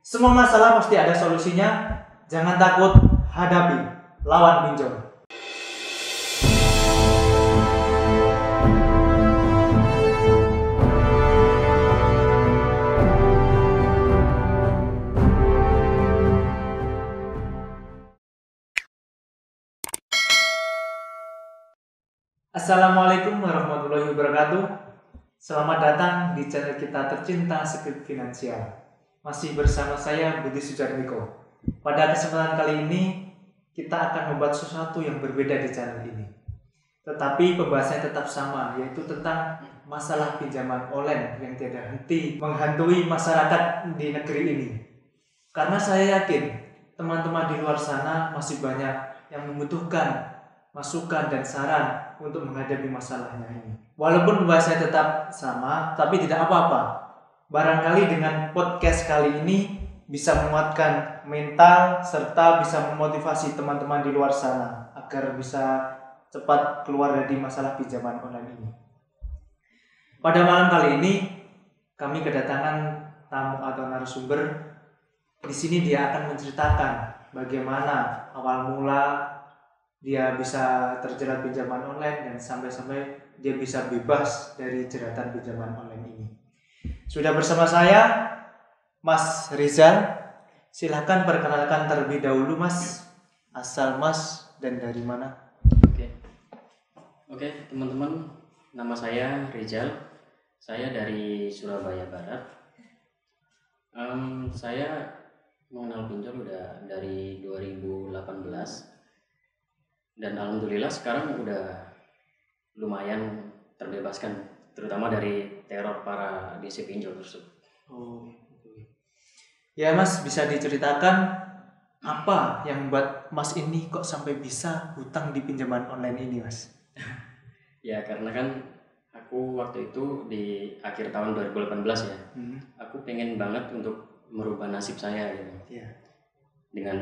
Semua masalah pasti ada solusinya. Jangan takut, hadapi. Lawan pinjol. Assalamualaikum warahmatullahi wabarakatuh. Selamat datang di channel kita tercinta Skrip Finansial. Masih bersama saya Budi Sujarmiko. Pada kesempatan kali ini kita akan membahas sesuatu yang berbeda di channel ini. Tetapi pembahasannya tetap sama, yaitu tentang masalah pinjaman online yang tidak henti menghantui masyarakat di negeri ini. Karena saya yakin teman-teman di luar sana masih banyak yang membutuhkan masukan dan saran untuk menghadapi masalahnya ini. Walaupun bahasanya tetap sama, tapi tidak apa-apa. Barangkali dengan podcast kali ini bisa menguatkan mental serta bisa memotivasi teman-teman di luar sana agar bisa cepat keluar dari masalah pinjaman online ini. Pada malam kali ini kami kedatangan tamu atau narasumber. Di sini dia akan menceritakan bagaimana awal mula dia bisa terjerat pinjaman online dan sampai-sampai dia bisa bebas dari jeratan pinjaman online ini. Sudah bersama saya Mas Rizal. Silahkan perkenalkan terlebih dahulu Mas. Asal Mas dan dari mana? Oke, teman-teman, nama saya Rizal. Saya dari Surabaya Barat. Saya mengenal pinjol udah dari 2018. Dan alhamdulillah sekarang udah lumayan terbebaskan, terutama dari teror para DC pinjol tersebut. Ya Mas, bisa diceritakan apa yang membuat Mas ini kok sampai bisa hutang di pinjaman online ini Mas? Ya karena kan aku waktu itu di akhir tahun 2018 ya, aku pengen banget untuk merubah nasib saya gitu. Dengan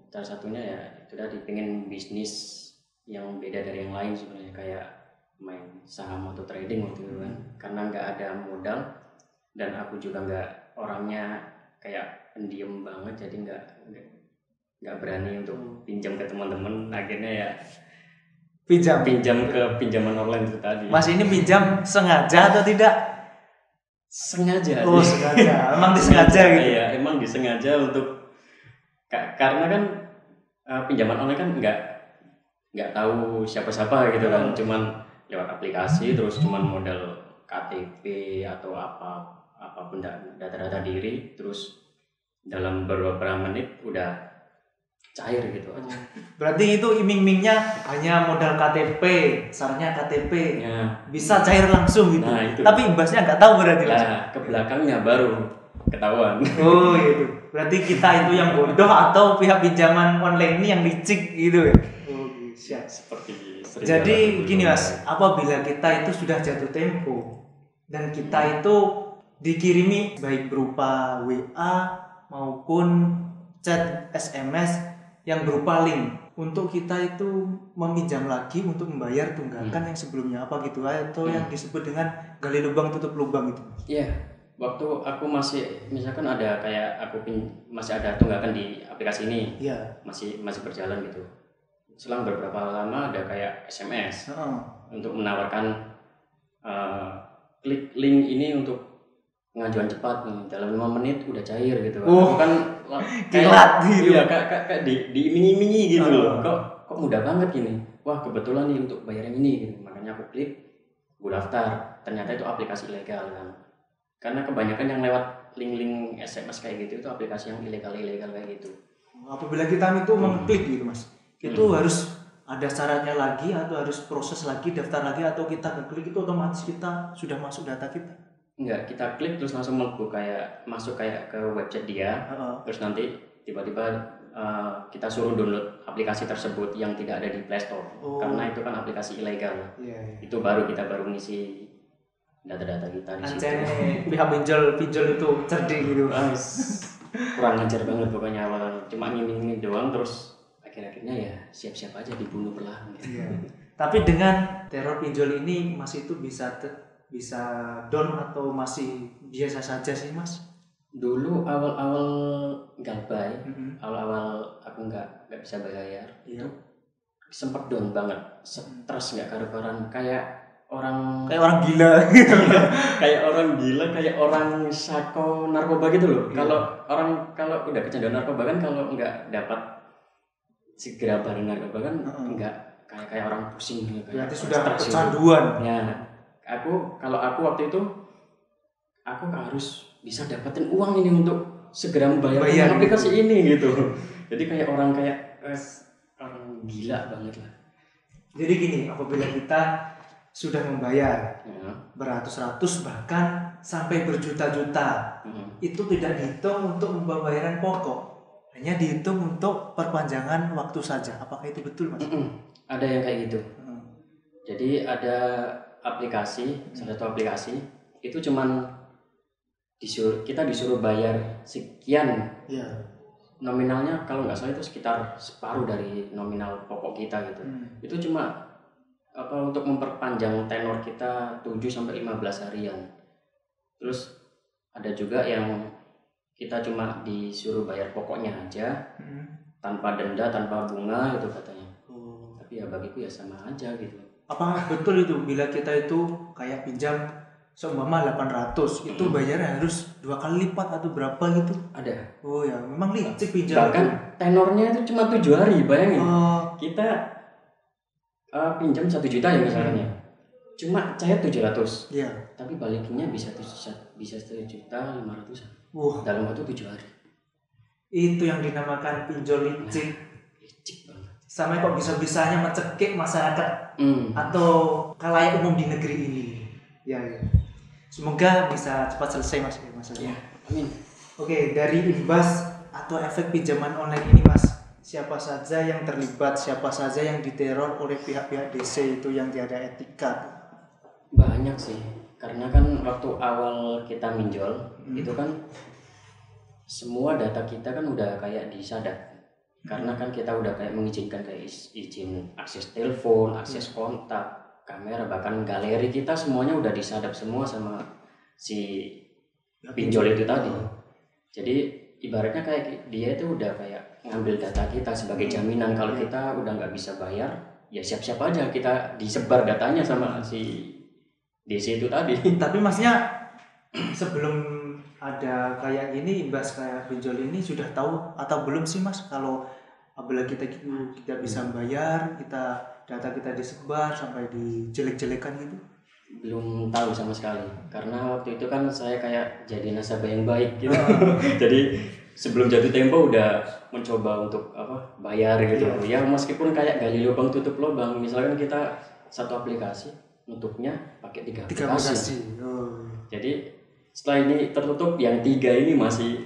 salah satunya ya itu tadi pengen bisnis yang beda dari yang lain sebenarnya, kayak main saham atau trading waktu itu kan. Karena nggak ada modal dan aku juga nggak orangnya kayak pendiam banget, jadi nggak berani untuk pinjam ke teman-teman. Akhirnya ya pinjam ke pinjaman online itu tadi. Mas ini pinjam sengaja atau tidak? Sengaja. Oh sengaja, emang disengaja gitu? Iya, emang disengaja untuk karena kan pinjaman online kan nggak tahu siapa-siapa gitu kan, cuman lewat aplikasi, terus cuman modal KTP atau apapun data-data diri, terus dalam beberapa menit udah cair gitu aja. Berarti itu iming-imingnya hanya modal KTP, sarannya KTP, ya. Bisa cair langsung gitu. Nah, itu. Tapi imbasnya nggak tahu berarti. Nah, ke belakangnya baru ketahuan. Oh gitu. Berarti kita itu yang bodoh atau pihak pinjaman online ini yang licik gitu ya? Oh siap. Seperti jadi gini Mas, apabila kita itu sudah jatuh tempo dan kita itu dikirimi baik berupa WA maupun chat SMS yang berupa link untuk kita itu meminjam lagi untuk membayar tunggakan yang sebelumnya apa gitu, atau yang disebut dengan gali lubang tutup lubang itu. Iya. Waktu aku masih misalkan ada kayak masih ada tunggakan di aplikasi ini, masih berjalan gitu. Selang beberapa lama ada kayak SMS untuk menawarkan klik link ini untuk pengajuan cepat nih, dalam 5 menit udah cair gitu. Kan kilat gitu. Iya, kayak diiming-imingi gitu loh. Kok mudah banget gini. Wah, kebetulan nih untuk bayar yang ini gitu. Makanya aku klik, gue daftar. Ternyata itu aplikasi ilegal kan. Karena kebanyakan yang lewat link-link SMS kayak gitu itu aplikasi yang ilegal kayak gitu. Apabila kita itu mengklik gitu Mas, itu harus ada syaratnya lagi atau harus proses lagi, daftar lagi, atau kita ngeklik itu otomatis kita sudah masuk data kita? Enggak, kita klik terus langsung masuk kayak ke website dia. Terus nanti tiba-tiba kita suruh download aplikasi tersebut yang tidak ada di Play Store. Karena itu kan aplikasi ilegal. Itu baru ngisi data-data kita di situ. Pihak pinjol itu cerdik gitu. Kurang ajar banget pokoknya awalnya. Cuma ngiming-ngiming doang, terus akhir-akhirnya ya siap-siap aja dibunuh perlahan gitu. Tapi dengan teror pinjol ini Mas itu bisa down atau masih biasa saja sih Mas? Dulu awal-awal nggak bisa bayar. Iya. Itu sempet down banget, stres nggak karu-karuan, kayak orang gila. kayak orang gila, kayak orang sako narkoba gitu loh. Iya. Kalau udah kecanduan narkoba kan, kalau nggak dapat segera bareng narkoba kan nggak kayak orang pusing gitu. Berarti sudah kecanduan. Ya, kalau aku waktu itu aku harus bisa dapetin uang ini untuk segera membayar aplikasi ini gitu. Jadi kayak orang gila banget lah. Jadi gini, apabila kita sudah membayar beratus-ratus bahkan sampai berjuta-juta, itu tidak dihitung untuk pembayaran pokok, hanya dihitung untuk perpanjangan waktu saja. Apakah itu betul, Mas? Ada yang kayak gitu. Jadi ada aplikasi, salah satu aplikasi itu cuman kita disuruh bayar sekian. Nominalnya kalau nggak salah itu sekitar separuh dari nominal pokok kita gitu. Itu cuma untuk memperpanjang tenor kita 7-15 harian. Terus ada juga yang kita cuma disuruh bayar pokoknya aja, tanpa denda, tanpa bunga gitu katanya. Tapi ya bagiku ya sama aja gitu. Apa betul itu bila kita itu kayak pinjam seumpama 800 itu bayarnya harus 2 kali lipat atau berapa gitu? Ada. Oh ya, memang licik pinjam. Bahkan tenornya itu cuma 7 hari, bayangin. Kita pinjam 1 juta ya misalnya. Cuma cair 700. Iya. Tapi balikinnya bisa 1.500.000 dalam waktu 7 hari. Itu yang dinamakan pinjol licik. Licik banget. Sampai kok bisa-bisanya mencekik masyarakat atau khalayak umum di negeri ini. Ya. Semoga bisa cepat selesai, Mas. Ya, amin. Oke, dari imbas atau efek pinjaman online ini, Mas, siapa saja yang terlibat, siapa saja yang diteror oleh pihak-pihak DC itu yang tiada etika? Banyak sih, karena kan waktu awal kita minjol itu kan semua data kita kan udah kayak disadap. Karena kan kita udah kayak mengizinkan kayak izin akses telepon, akses kontak, kamera, bahkan galeri kita semuanya udah disadap semua sama si pinjol itu tadi. Jadi ibaratnya kayak dia itu udah kayak ngambil data kita sebagai jaminan kalau kita udah nggak bisa bayar, ya siap-siap aja kita disebar datanya sama si DC itu tadi. Tapi Masnya sebelum ada kayak gini, imbas kayak pinjol ini sudah tahu atau belum sih, Mas, kalau apabila kita bisa bayar, data kita disebar sampai dijelek-jelekan gitu? Belum tahu sama sekali, karena waktu itu kan saya kayak jadi nasabah yang baik gitu. Jadi sebelum jatuh tempo udah mencoba untuk bayar gitu. Ya meskipun kayak gali lubang tutup lubang, misalkan kita satu aplikasi nutupnya pakai 3 aplikasi. Jadi setelah ini tertutup, yang 3 ini masih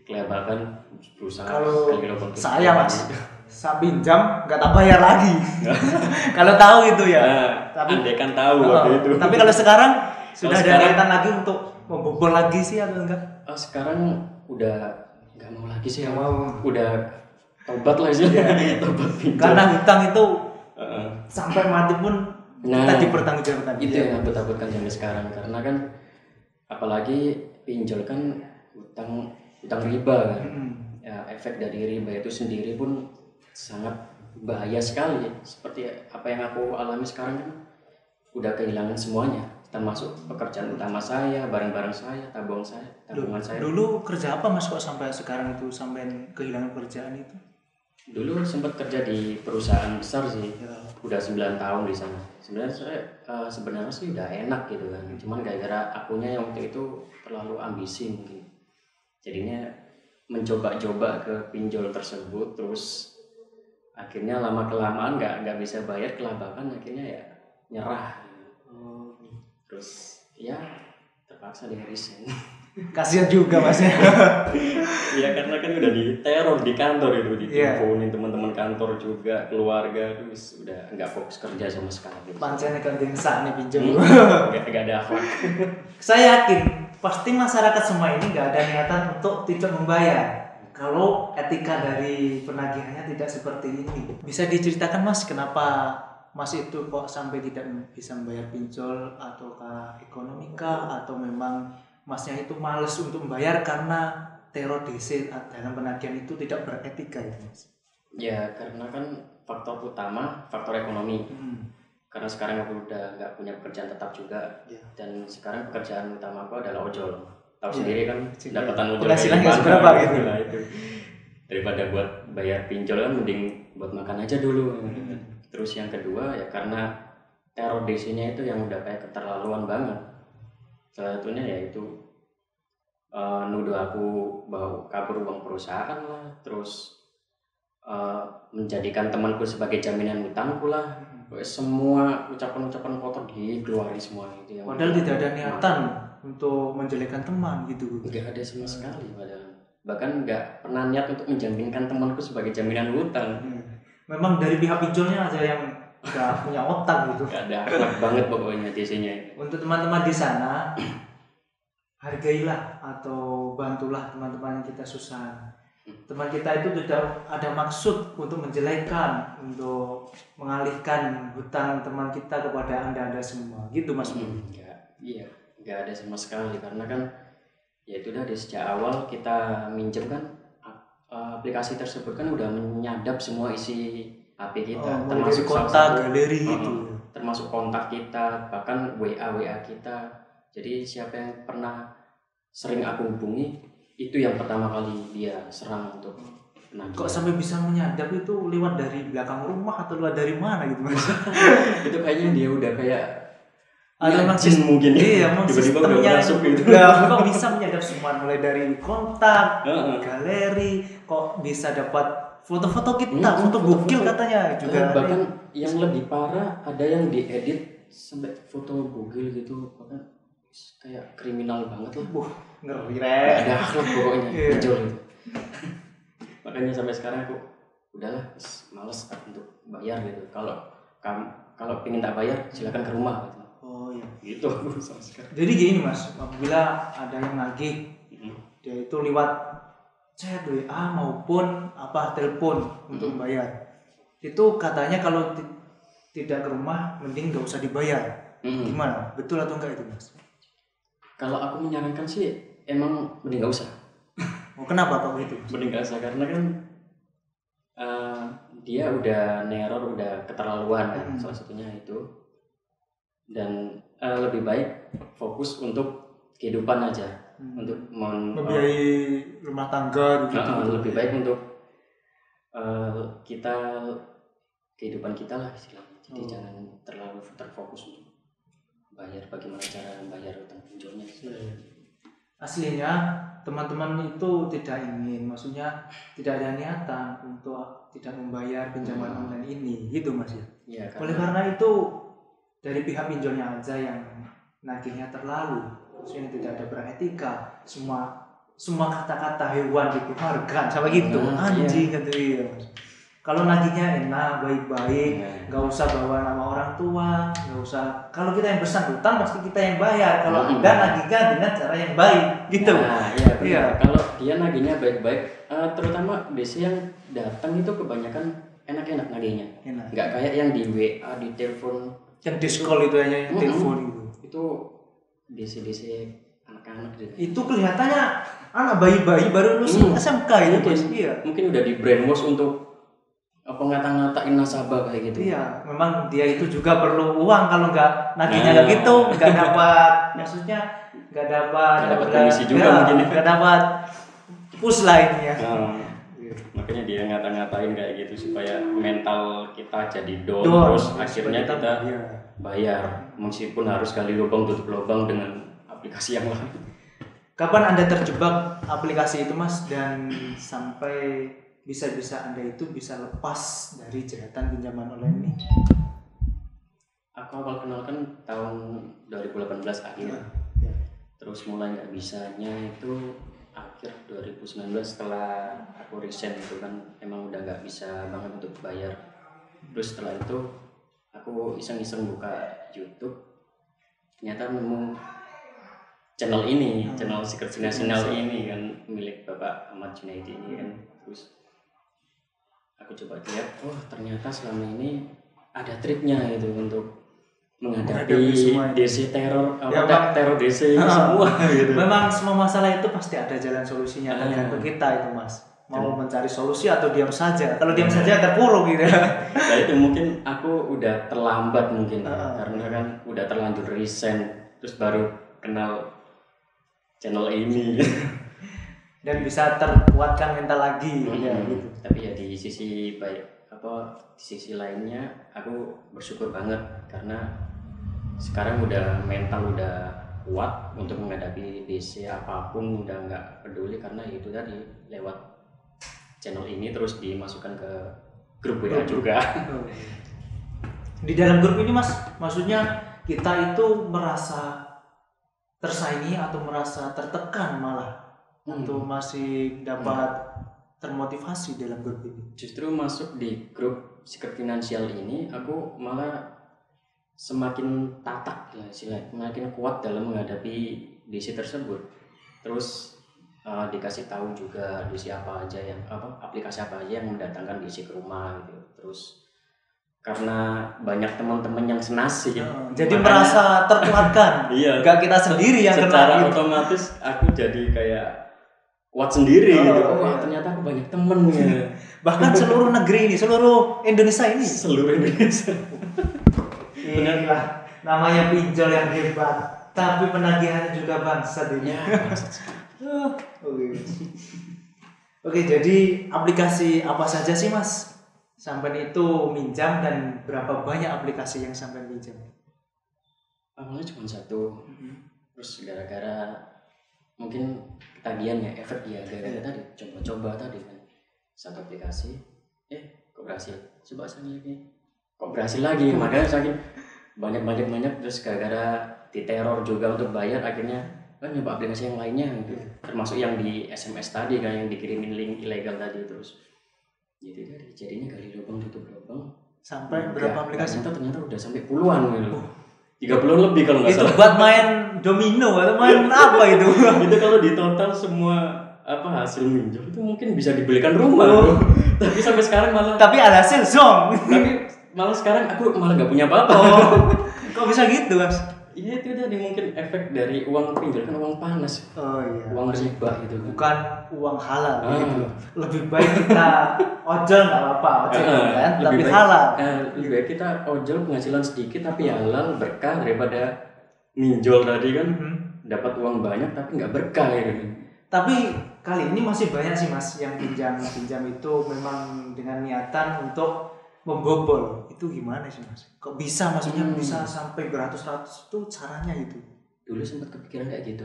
kelebakan berusaha. Kalau saya, Mas, saya pinjam nggak tak bayar lagi. Kalau tahu itu ya. Tapi andai kan tahu waktu itu. Tapi kalau sekarang sudah ada niatan lagi untuk membobol lagi sih atau enggak? Sekarang udah nggak mau lagi sih. Udah tobat lah sih. Tobat pinjam. Karena hutang itu sampai mati pun kita dipertanggungjawabkan. Itu yang aku takutkan sampai sekarang, karena kan apalagi pinjol kan utang riba kan. Ya, efek dari riba itu sendiri pun sangat bahaya sekali. Seperti apa yang aku alami sekarang kan, udah kehilangan semuanya, termasuk pekerjaan utama saya, barang-barang saya, tabungan saya. Dulu kerja apa, Mas, kok sampai sekarang itu sampai kehilangan pekerjaan itu? Dulu sempat kerja di perusahaan besar sih, udah 9 tahun di sana. Sebenarnya saya sebenarnya sih udah enak gitu kan, cuman gara-gara akunya yang waktu itu terlalu ambisi mungkin, jadinya mencoba-coba ke pinjol tersebut, terus akhirnya lama kelamaan nggak bisa bayar, kelabakan, akhirnya ya nyerah. Terus ya terpaksa resign. Kasian juga, Mas. Iya, karena kan udah diteror di kantor itu, diteleponin teman-teman kantor juga, keluarga, terus udah nggak fokus kerja sama sekali. Pancen kan nih pinjam. Nggak ada akhlak. Saya yakin pasti masyarakat semua ini nggak ada niatan untuk tidak membayar. Kalau etika dari penagihannya tidak seperti ini, bisa diceritakan, Mas, kenapa Mas itu kok sampai tidak bisa membayar pinjol, ataukah ekonomika, atau memang Masnya itu males untuk membayar karena teror DC dalam penagihan itu tidak beretika ya, Mas? Ya karena kan faktor utama faktor ekonomi. Karena sekarang aku udah nggak punya pekerjaan tetap juga, dan sekarang pekerjaan utama aku adalah ojol. Tahu sendiri kan pendapatan ojol penghasilan nggak seberapa gitu. Nah, itu daripada buat bayar pinjol kan mending buat makan aja dulu. Terus yang kedua ya karena teror DC-nya itu yang udah kayak keterlaluan banget. Salah satunya yaitu nuduh aku bawa kabur uang perusahaan lah, terus menjadikan temanku sebagai jaminan hutangku lah. Semua ucapan-ucapan kotor dikeluarin semua itu. Padahal tidak ada niatan untuk menjelekkan teman gitu. Nggak ada sama sekali padahal. Bahkan nggak pernah niat untuk menjaminkan temanku sebagai jaminan hutang. Memang dari pihak pinjolnya aja yang nggak punya otak gitu. Nggak ada akhlak banget pokoknya DC-nya. Untuk teman-teman di sana, hargailah atau bantulah teman-teman yang kita susah. Teman kita itu tidak ada maksud untuk menjelekkan, untuk mengalihkan hutang teman kita kepada anda semua, gitu Mas. Nggak ada sama sekali, karena kan ya itu dari sejak awal kita minjem kan aplikasi tersebut kan udah menyadap semua isi HP kita, termasuk kontak, galeri itu, termasuk kontak kita, bahkan WA kita. Jadi siapa yang pernah sering aku hubungi itu yang pertama kali dia serang untuk penagih. Kok sampai bisa menyadap itu lewat dari belakang rumah atau lewat dari mana gitu Mas? Itu kayaknya dia udah kayak ada jin mungkin. Iya, tiba-tiba udah masuk gitu. Kok bisa menyadap semua, mulai dari kontak, galeri, kok bisa dapat foto-foto kita, foto gokil katanya juga. Bahkan yang lebih parah ada yang diedit sampai foto gokil gitu, bahkan kayak kriminal banget lah. Ngeri ada akhlak pokoknya. Jujur gitu. Makanya sampai sekarang aku udahlah males untuk bayar gitu. Kalau pengen tak bayar silakan ke rumah gitu. Gitu aku sama sekarang. Jadi gini Mas, apabila ada yang nagih, dia itu lewat chat, WA maupun telepon untuk membayar, itu katanya kalau tidak ke rumah mending gak usah dibayar. Gimana? Betul atau enggak itu Mas? Kalau aku menyarankan sih emang mending gak usah. Kenapa kok gitu? Mending gak usah karena kan dia udah neror, udah keterlaluan kan, salah satunya itu. Dan lebih baik fokus untuk kehidupan aja, untuk membiayai rumah tangga gitu. Lebih baik untuk kita kehidupan kita lah istilahnya. Jadi jangan terlalu terfokus untuk bayar, bagaimana cara bayar utang pinjolnya. Aslinya teman-teman itu tidak ingin, maksudnya tidak ada niatan untuk tidak membayar pinjaman online ini, gitu Mas ya. Oleh karena itu dari pihak pinjolnya aja yang nagihnya terlalu, maksudnya tidak ada beretika, semua kata-kata hewan dikeluarkan sama gitu, anjing gitu ya Mas. Kalau nagihnya enak, baik-baik, nggak usah bawa nama orang tua, nggak usah. Kalau kita yang bersangkutan pasti kita yang bayar. Kalau Anda nagihnya dengan cara yang baik, gitu. Iya. Kalau dia nagihnya baik-baik, terutama biasanya yang datang itu kebanyakan enak-enak nagihnya. Nggak kayak yang di WA, di telepon. Yang di call itu hanya telepon gitu. Itu DC anak-anak gitu. Itu kelihatannya anak bayi-bayi baru lulus SMK itu Mas. Iya. Mungkin udah di brainwash untuk ngata-ngatain nasabah kayak gitu. Iya, memang dia itu juga perlu uang, kalau nggak nagihnya nggak gitu, nggak dapat, maksudnya nggak dapat komisi juga mungkin. Nggak dapat push lainnya. Makanya dia ngata-ngatain kayak gitu supaya mental kita jadi down, terus akhirnya kita bayar meskipun harus gali lubang tutup lubang dengan aplikasi yang lain. Kapan Anda terjebak aplikasi itu Mas, dan sampai bisa-bisa Anda itu bisa lepas dari jeratan pinjaman online ini? Aku awal kenal kan tahun 2018 akhir. Terus mulai nggak bisanya itu akhir 2019 setelah aku resign itu kan emang udah nggak bisa banget untuk bayar. Terus setelah itu aku iseng-iseng buka YouTube, ternyata nemu channel ini, channel Secret National ini kan milik Bapak Ahmad Junaidi ini kan. Terus aku coba lihat, ternyata selama ini ada triknya itu untuk menghadapi DC teror, teror DC semua gitu. Memang semua masalah itu pasti ada jalan solusinya, tergantung kita itu Mas. mau mencari solusi atau diam saja. Kalau diam saja terpuruk gitu. Nah itu mungkin aku udah terlambat mungkin karena kan udah terlanjur resign terus baru kenal channel ini dan bisa terkuatkan mental lagi ya gitu. Tapi ya di sisi di sisi lainnya aku bersyukur banget karena sekarang udah mental udah kuat untuk menghadapi DC apapun, udah nggak peduli karena itu tadi lewat channel ini terus dimasukkan ke grup WA juga. Di dalam grup ini Mas, maksudnya kita itu merasa tersaingi atau merasa tertekan malah atau masih dapat termotivasi dalam grup ini? Justru masuk di grup Secret Finansial ini aku malah semakin tatak ya istilahnya, semakin kuat dalam menghadapi DC tersebut. Terus dikasih tahu juga DC apa aja yang aplikasi apa aja yang mendatangkan DC ke rumah gitu. Terus karena banyak teman-teman yang senasib, jadi merasa terkuatkan. Iya, gak kita sendiri yang secara kena otomatis aku jadi kayak kuat sendiri gitu. Wah, ternyata aku banyak temen ya. Bahkan seluruh negeri ini, seluruh Indonesia ini. Seluruh Indonesia. Inilah namanya pinjol yang hebat, tapi penagihannya juga bangsat ini. Oke, jadi aplikasi apa saja sih Mas? Sampai itu minjam dan berapa banyak aplikasi yang sampai minjam? Awalnya cuma satu, terus gara-gara mungkin ketagihan ya, efek ya, gara-gara tadi coba-coba tadi kan satu aplikasi, kok berhasil, coba lagi, kok berhasil lagi, makanya saking banyak terus gara-gara diteror juga untuk bayar akhirnya kan nyoba aplikasi yang lainnya gitu. Termasuk yang di SMS tadi kan yang dikirimin link ilegal tadi terus jadinya gali lubang tutup lubang sampai berapa aplikasi? Ternyata udah sampai puluhan gitu. 30-an lebih kalau nggak salah. Itu buat main domino atau main apa itu? Itu kalau di total semua hasil minjol itu mungkin bisa dibelikan rumah. Tapi sampai sekarang malah hasil zong. Tapi malah sekarang aku malah nggak punya apa-apa. Kok bisa gitu Mas? Iya itu tadi mungkin efek dari uang pinjol kan uang panas. Iya. Uang riba gitu kan. Bukan uang halal gitu. Lebih baik kita ojol nggak apa-apa, ojol kan, tapi halal. Lebih baik kita ojol penghasilan sedikit tapi halal berkah daripada minjol tadi kan dapat uang banyak tapi nggak berkah gitu. Tapi kali ini masih banyak sih Mas yang pinjam itu memang dengan niatan untuk membobol. Itu gimana sih Mas? Kok bisa maksudnya bisa sampai beratus-ratus itu caranya itu? Dulu sempat kepikiran kayak gitu.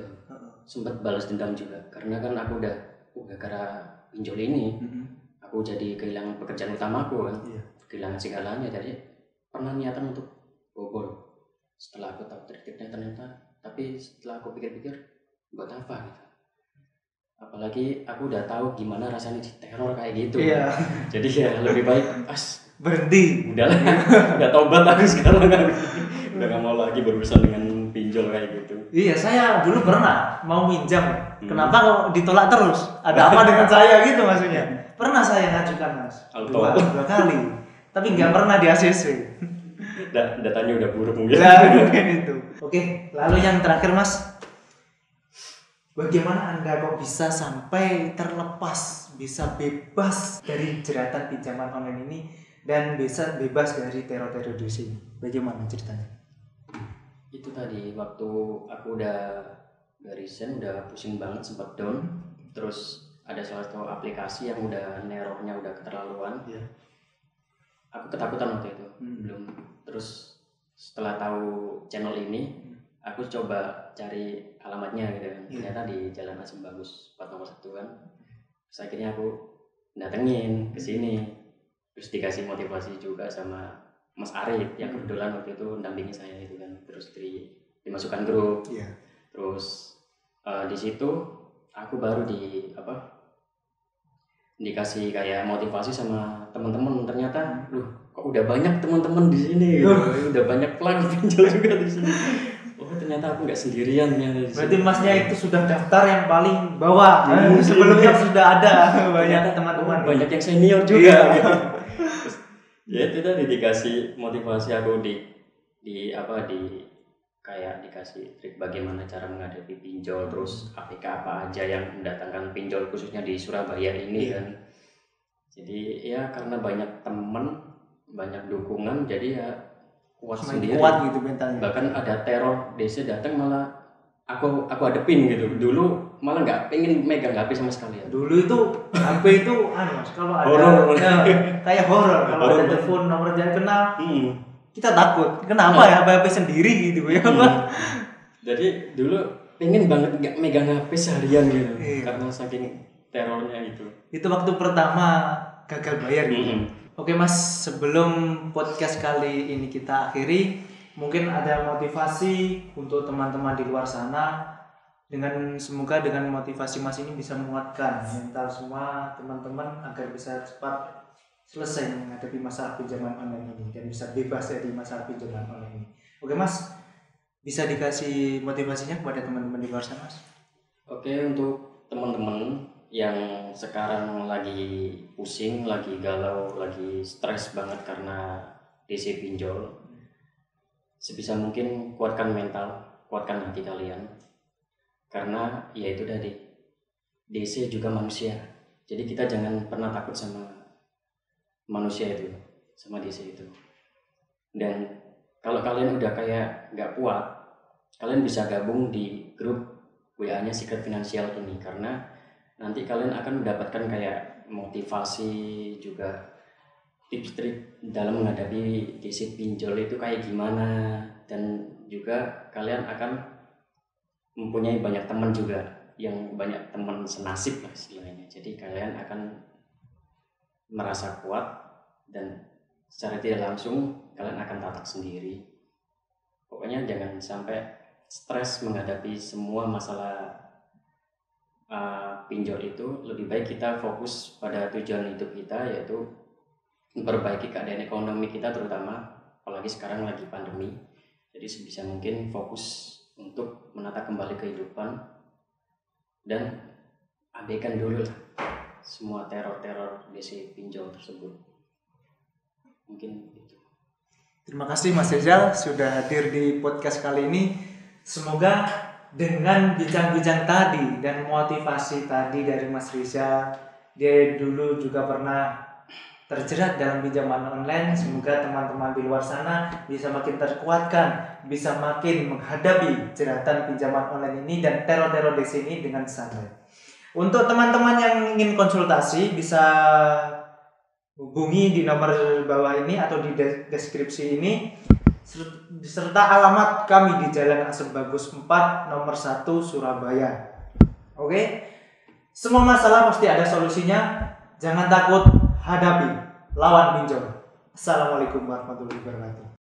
Sempat balas dendam juga karena kan aku udah gara-gara pinjol ini aku jadi kehilangan pekerjaan utamaku kan. Kehilangan segalanya, jadi pernah niatan untuk bobol. Setelah aku tahu trik-triknya ternyata, tapi setelah aku pikir-pikir buat apa gitu. Apalagi aku udah tahu gimana rasanya diteror kayak gitu. Iya. Jadi ya lebih baik berhenti. Udahlah, udah tobat aku sekarang kan. Udah gak mau lagi berurusan dengan pinjol kayak gitu. Iya, saya dulu pernah mau minjam. Kenapa kok ditolak terus? Ada apa dengan saya gitu maksudnya? Pernah saya ngajukan Mas. Dua kali. Tapi nggak pernah di ACC. Datanya udah buruk mungkin. Mungkin itu. Oke, lalu yang terakhir Mas. Bagaimana Anda kok bisa sampai terlepas, bisa bebas dari jeratan pinjaman online ini dan bisa bebas dari teror-teror DC? Bagaimana ceritanya? Itu tadi waktu aku udah resign, udah pusing banget, sempat down. Terus ada salah satu aplikasi yang udah nerornya udah keterlaluan. Aku ketakutan waktu itu. Belum. Terus setelah tahu channel ini, aku coba cari alamatnya gitu kan. Ternyata di Jalan Asem Bagus 401 kan. Terus akhirnya aku datengin ke sini. Terus dikasih motivasi juga sama Mas Arif yang kebetulan waktu itu mendampingi saya itu kan. Terus dimasukkan grup. Terus di situ aku baru dikasih kayak motivasi sama teman-teman. Ternyata kok udah banyak teman-teman di sini gitu. Udah banyak pelaku pinjol juga di sini. Ternyata aku nggak sendirian ya. Berarti Masnya itu sudah daftar yang paling bawah. Sebelumnya sudah ada banyak teman-teman. Banyak yang senior juga. Gitu. Ya itu tadi dikasih motivasi aku di kayak dikasih trik bagaimana cara menghadapi pinjol, terus APK apa aja yang mendatangkan pinjol khususnya di Surabaya ini kan. Jadi ya karena banyak temen, banyak dukungan, jadi ya kuat sendiri. Kuat gitu mentalnya. Bahkan ada teror DC datang malah aku hadepin gitu. Dulu malah nggak pengen megang HP sama sekali ya. Dulu itu HP itu Mas, kalau ada kayak horor, kalau ada telepon nomor jangan kenal. Kita takut, kenapa ya HP sendiri gitu ya. Jadi dulu pengen banget nggak megang HP seharian gitu, karena saking terornya itu. Itu waktu pertama gagal bayar gitu. Oke Mas, sebelum podcast kali ini kita akhiri, mungkin ada motivasi untuk teman-teman di luar sana, semoga dengan motivasi Mas ini bisa menguatkan mental semua teman-teman agar bisa cepat selesai menghadapi masalah pinjaman online ini dan bisa bebas dari masalah pinjaman online ini. Oke Mas, bisa dikasih motivasinya kepada teman-teman di luar sana Mas? Oke, untuk teman-teman yang sekarang lagi pusing, lagi galau, lagi stres banget karena DC pinjol, sebisa mungkin kuatkan mental, kuatkan hati kalian, karena ya itu tadi, DC juga manusia, jadi kita jangan pernah takut sama manusia itu, sama DC itu. Dan kalau kalian udah kayak nggak kuat, kalian bisa gabung di grup WA-nya Secret Financial ini, karena nanti kalian akan mendapatkan kayak motivasi juga, tips trik dalam menghadapi DC pinjol itu kayak gimana, dan juga kalian akan mempunyai banyak teman juga, yang banyak teman senasib lah istilahnya. Jadi kalian akan merasa kuat dan secara tidak langsung kalian akan tatak sendiri. Pokoknya jangan sampai stres menghadapi semua masalah pinjol itu. Lebih baik kita fokus pada tujuan hidup kita, yaitu memperbaiki keadaan ekonomi kita, terutama apalagi sekarang lagi pandemi. Jadi sebisa mungkin fokus untuk menata kembali kehidupan dan abaikan dulu lah semua teror-teror DC pinjol tersebut. Mungkin itu. Terima kasih Mas Rizal sudah hadir di podcast kali ini. Semoga dengan bincang-bincang tadi dan motivasi tadi dari Mas Rizal, dia dulu juga pernah terjerat dalam pinjaman online. Semoga teman-teman di luar sana bisa makin terkuatkan, bisa makin menghadapi jeratan pinjaman online ini dan teror-teror di sini dengan santai. Untuk teman-teman yang ingin konsultasi bisa hubungi di nomor bawah ini atau di deskripsi ini, serta alamat kami di Jalan Asem Bagus 4 nomor 1 Surabaya. Oke? Semua masalah pasti ada solusinya. Jangan takut, hadapi, lawan pinjol. Assalamualaikum warahmatullahi wabarakatuh.